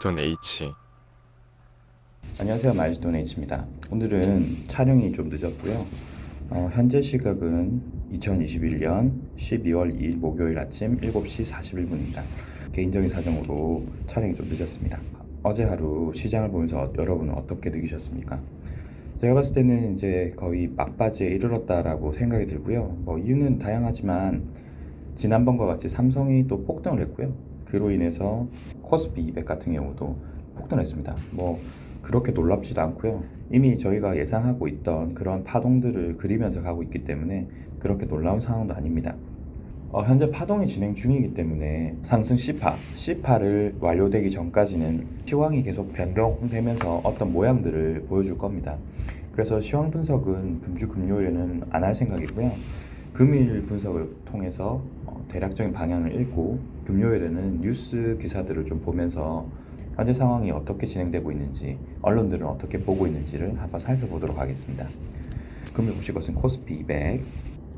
마일스톤 H. 안녕하세요, 마일스톤 H입니다. 오늘은 촬영이 좀 늦었고요. 현재 시각은 2021년 12월 2일 목요일 아침 7시 41분입니다. 개인적인 사정으로 촬영이 좀 늦었습니다. 어제 하루 시장을 보면서 여러분은 어떻게 느끼셨습니까? 제가 봤을 때는 이제 거의 막바지에 이르렀다라고 생각이 들고요. 이유는 다양하지만 지난번과 같이 삼성이 또 폭등을 했고요. 그로 인해서 코스피 200 같은 경우도 폭등했습니다. 그렇게 놀랍지도 않고요. 이미 저희가 예상하고 있던 그런 파동들을 그리면서 가고 있기 때문에 그렇게 놀라운 상황도 아닙니다. 현재 파동이 진행 중이기 때문에 상승 C파를 완료되기 전까지는 시황이 계속 변동되면서 어떤 모양들을 보여줄 겁니다. 그래서 시황 분석은 금주 금요일에는 안 할 생각이고요. 금일 분석을 통해서 대략적인 방향을 읽고 금요일에는 뉴스 기사들을 좀 보면서 현재 상황이 어떻게 진행되고 있는지, 언론들은 어떻게 보고 있는지를 한번 살펴보도록 하겠습니다. 금일 보실 것은 코스피 200,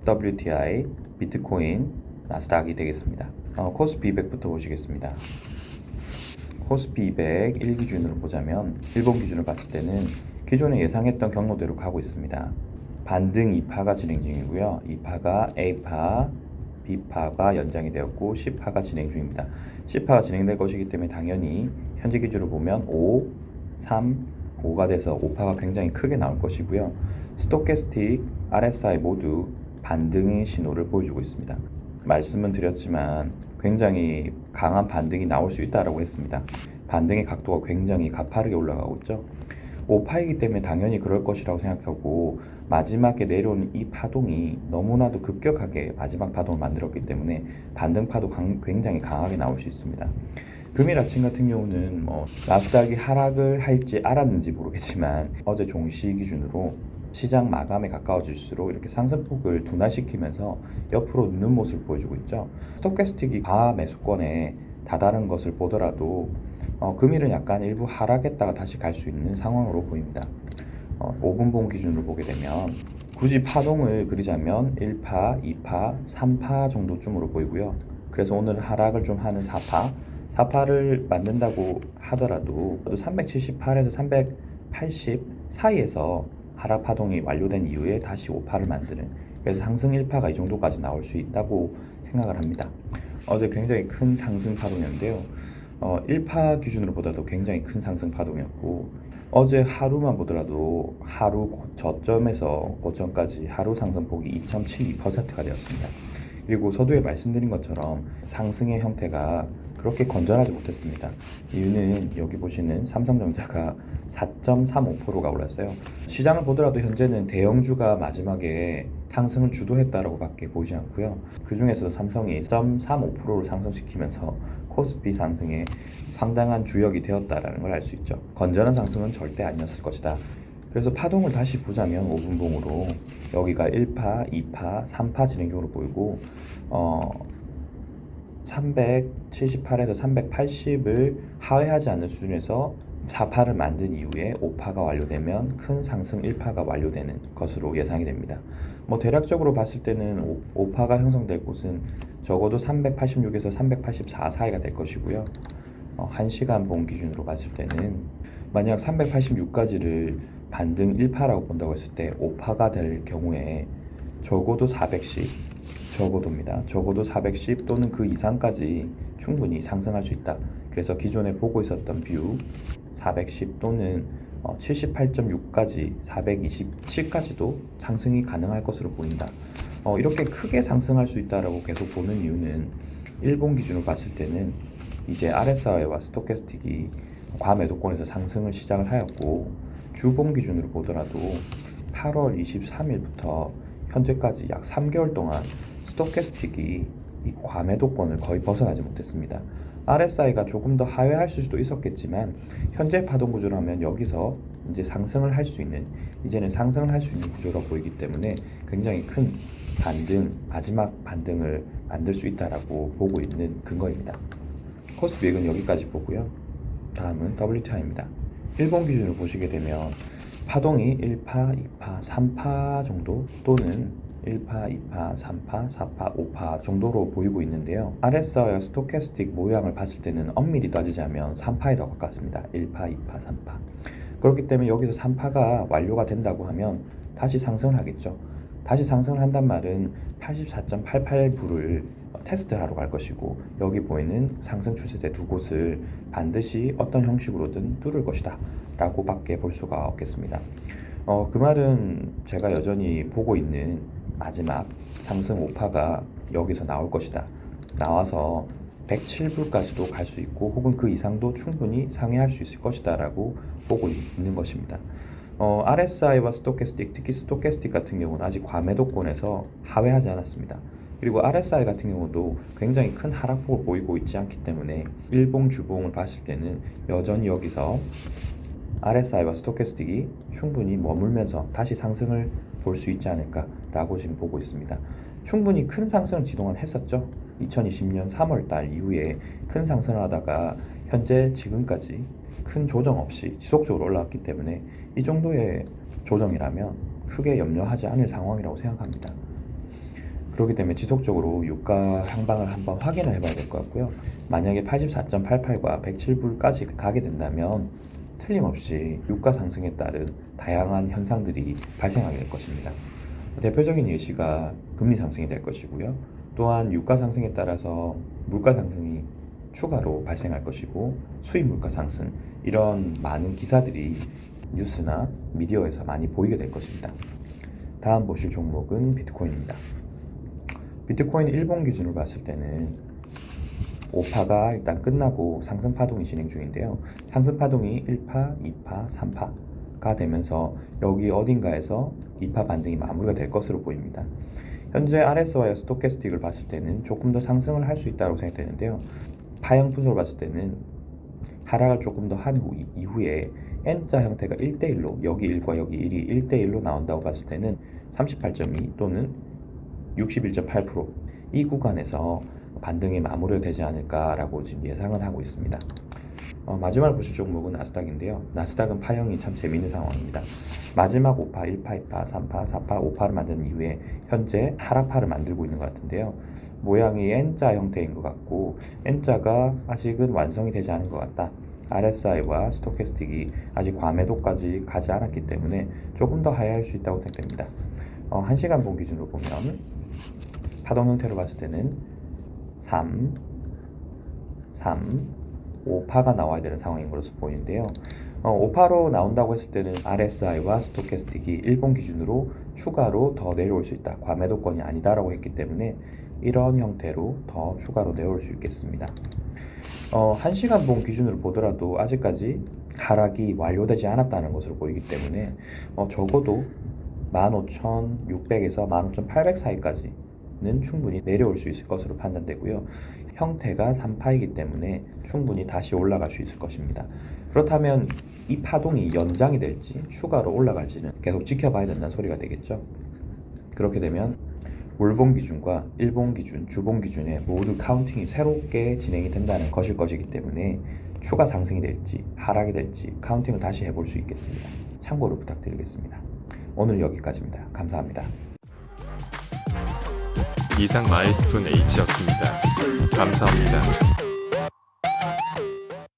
WTI, 비트코인, 나스닥이 되겠습니다. 코스피 200부터 보시겠습니다. 코스피 200 1기준으로 보자면 일본 기준으로 봤을 때는 기존에 예상했던 경로대로 가고 있습니다. 반등 2파가 진행 중이고요. 2파가 A파, B파가 연장이 되었고 C파가 진행 중입니다. C파가 진행될 것이기 때문에 당연히 현재 기준으로 보면 5, 3, 5가 돼서 5파가 굉장히 크게 나올 것이고요. 스토캐스틱, RSI 모두 반등의 신호를 보여주고 있습니다. 말씀은 드렸지만 굉장히 강한 반등이 나올 수 있다고 했습니다. 반등의 각도가 굉장히 가파르게 올라가고 있죠. 5파이기 때문에 당연히 그럴 것이라고 생각하고 마지막에 내려오는 이 파동이 너무나도 급격하게 마지막 파동을 만들었기 때문에 반등 파도 굉장히 강하게 나올 수 있습니다. 금일 아침 같은 경우는 나스닥이 하락을 할지 알았는지 모르겠지만 어제 종시 기준으로 시장 마감에 가까워질수록 이렇게 상승폭을 둔화시키면서 옆으로 눕는 모습을 보여주고 있죠. 스토캐스틱이 가 매수권에 다다른 것을 보더라도 금일은 약간 일부 하락했다가 다시 갈 수 있는 상황으로 보입니다. 5분봉 기준으로 보게 되면 굳이 파동을 그리자면 1파, 2파, 3파 정도쯤으로 보이고요. 그래서 오늘 하락을 좀 하는 4파를 만든다고 하더라도 378에서 380 사이에서 하락 파동이 완료된 이후에 다시 5파를 만드는, 그래서 상승 1파가 이 정도까지 나올 수 있다고 생각을 합니다. 어제 굉장히 큰 상승 파동이었는데요. 1파 기준으로 보다도 굉장히 큰 상승 파동이었고 어제 하루만 보더라도 하루 저점에서 고점까지 하루 상승폭이 2.72%가 되었습니다. 그리고 서두에 말씀드린 것처럼 상승의 형태가 그렇게 건전하지 못했습니다. 이유는 여기 보시는 삼성전자가 4.35%가 올랐어요. 시장을 보더라도 현재는 대형주가 마지막에 상승을 주도했다라고 밖에 보이지 않고요. 그 중에서도 삼성이 1.35%를 상승시키면서 코스피 상승에 상당한 주역이 되었다라는 걸 알 수 있죠. 건전한 상승은 절대 아니었을 것이다. 그래서 파동을 다시 보자면 5분봉으로 여기가 1파, 2파, 3파 진행 중으로 보이고 378에서 380을 하회하지 않는 수준에서 4파를 만든 이후에 5파가 완료되면 큰 상승 1파가 완료되는 것으로 예상이 됩니다. 대략적으로 봤을 때는 5파가 형성될 곳은 적어도 386에서 384 사이가 될 것이고요. 1시간 봉 기준으로 봤을 때는 만약 386까지를 반등 1파라고 본다고 했을 때 5파가 될 경우에 적어도 410, 적어도입니다. 적어도 410 또는 그 이상까지 충분히 상승할 수 있다. 그래서 기존에 보고 있었던 뷰 410 또는 78.6까지 427까지도 상승이 가능할 것으로 보인다. 이렇게 크게 상승할 수 있다라고 계속 보는 이유는 일본 기준으로 봤을 때는 이제 RSI와 스토캐스틱이 과매도권에서 상승을 시작을 하였고 주봉 기준으로 보더라도 8월 23일부터 현재까지 약 3개월 동안 스토캐스틱이 이 과매도권을 거의 벗어나지 못했습니다. RSI가 조금 더 하회할 수도 있었겠지만 현재 파동 구조라면 여기서 이제 상승을 할 수 있는, 이제는 상승을 할 수 있는 구조가 보이기 때문에 굉장히 큰 반등, 마지막 반등을 만들 수 있다라고 보고 있는 근거입니다. 코스피 100은 여기까지 보고요. 다음은 WTI입니다. 일본 기준으로 보시게 되면 파동이 1파, 2파, 3파 정도 또는 1파, 2파, 3파, 4파, 5파 정도로 보이고 있는데요. RSI와 스토캐스틱 모양을 봤을 때는 엄밀히 따지자면 3파에 더 가깝습니다. 1파, 2파, 3파. 그렇기 때문에 여기서 3파가 완료가 된다고 하면 다시 상승을 하겠죠. 다시 상승을 한단 말은 84.88불을 테스트하러 갈 것이고, 여기 보이는 상승 추세대 두 곳을 반드시 어떤 형식으로든 뚫을 것이다 라고 밖에 볼 수가 없겠습니다. 그 말은 제가 여전히 보고 있는 마지막 상승 5파가 여기서 나올 것이다, 나와서 107불까지도 갈 수 있고 혹은 그 이상도 충분히 상회할 수 있을 것이다 라고 보고 있는 것입니다. RSI와 스토캐스틱, 특히 스토캐스틱 같은 경우는 아직 과매도권에서 하회하지 않았습니다. 그리고 RSI 같은 경우도 굉장히 큰 하락폭을 보이고 있지 않기 때문에 일봉, 주봉을 봤을 때는 여전히 여기서 RSI와 스토캐스틱이 충분히 머물면서 다시 상승을 볼 수 있지 않을까라고 지금 보고 있습니다. 충분히 큰 상승을 지동을 했었죠. 2020년 3월 달 이후에 큰 상승을 하다가 현재 지금까지 큰 조정 없이 지속적으로 올라왔기 때문에 이 정도의 조정이라면 크게 염려하지 않을 상황이라고 생각합니다. 그렇기 때문에 지속적으로 유가 향방을 한번 확인을 해봐야 될 것 같고요. 만약에 84.88과 107불까지 가게 된다면 틀림없이 유가 상승에 따른 다양한 현상들이 발생하게 될 것입니다. 대표적인 예시가 금리 상승이 될 것이고요. 또한 유가 상승에 따라서 물가 상승이 추가로 발생할 것이고, 수입 물가 상승, 이런 많은 기사들이 뉴스나 미디어에서 많이 보이게 될 것입니다. 다음 보실 종목은 비트코인입니다. 비트코인 일봉 기준으로 봤을 때는 5파가 일단 끝나고 상승 파동이 진행 중인데요. 상승 파동이 1파, 2파, 3파가 되면서 여기 어딘가에서 2파 반등이 마무리가 될 것으로 보입니다. 현재 RSI와 스토캐스틱을 봤을 때는 조금 더 상승을 할 수 있다고 생각되는데요. 파형 분석을 봤을 때는 하락을 조금 더 한 이후에 N자 형태가 1대1로, 여기 1과 여기 1이 1대1로 나온다고 봤을 때는 38.2 또는 61.8% 이 구간에서 반등이 마무리가 되지 않을까라고 지금 예상을 하고 있습니다. 마지막으로 보실 종목은 나스닥인데요. 나스닥은 파형이 참 재미있는 상황입니다. 마지막 5파, 1파, 2파, 3파, 4파, 5파를 만든 이후에 현재 하락파를 만들고 있는 것 같은데요. 모양이 N자 형태인 것 같고 N자가 아직은 완성이 되지 않은 것 같다. RSI와 스토캐스틱이 아직 과매도까지 가지 않았기 때문에 조금 더 하회할 수 있다고 생각됩니다. 1시간 본 기준으로 보면 파동 형태로 봤을 때는 3, 5파가 나와야 되는 상황인 것으로 보이는데요. 5파로 나온다고 했을 때는 RSI와 스토캐스틱이 일본 기준으로 추가로 더 내려올 수 있다, 과매도권이 아니다라고 했기 때문에 이런 형태로 더 추가로 내려올 수 있겠습니다. 1시간 본 기준으로 보더라도 아직까지 하락이 완료되지 않았다는 것으로 보이기 때문에 적어도 15,600에서 15,800 사이까지는 충분히 내려올 수 있을 것으로 판단되고요. 형태가 3파이기 때문에 충분히 다시 올라갈 수 있을 것입니다. 그렇다면 이 파동이 연장이 될지 추가로 올라갈지는 계속 지켜봐야 된다는 소리가 되겠죠. 그렇게 되면 월봉 기준과 일봉 기준, 주봉 기준에 모두 카운팅이 새롭게 진행이 된다는 것이기 때문에 추가 상승이 될지 하락이 될지 카운팅을 다시 해볼 수 있겠습니다. 참고를 부탁드리겠습니다. 오늘 여기까지입니다. 감사합니다. 이상 마일스톤 H였습니다. 감사합니다.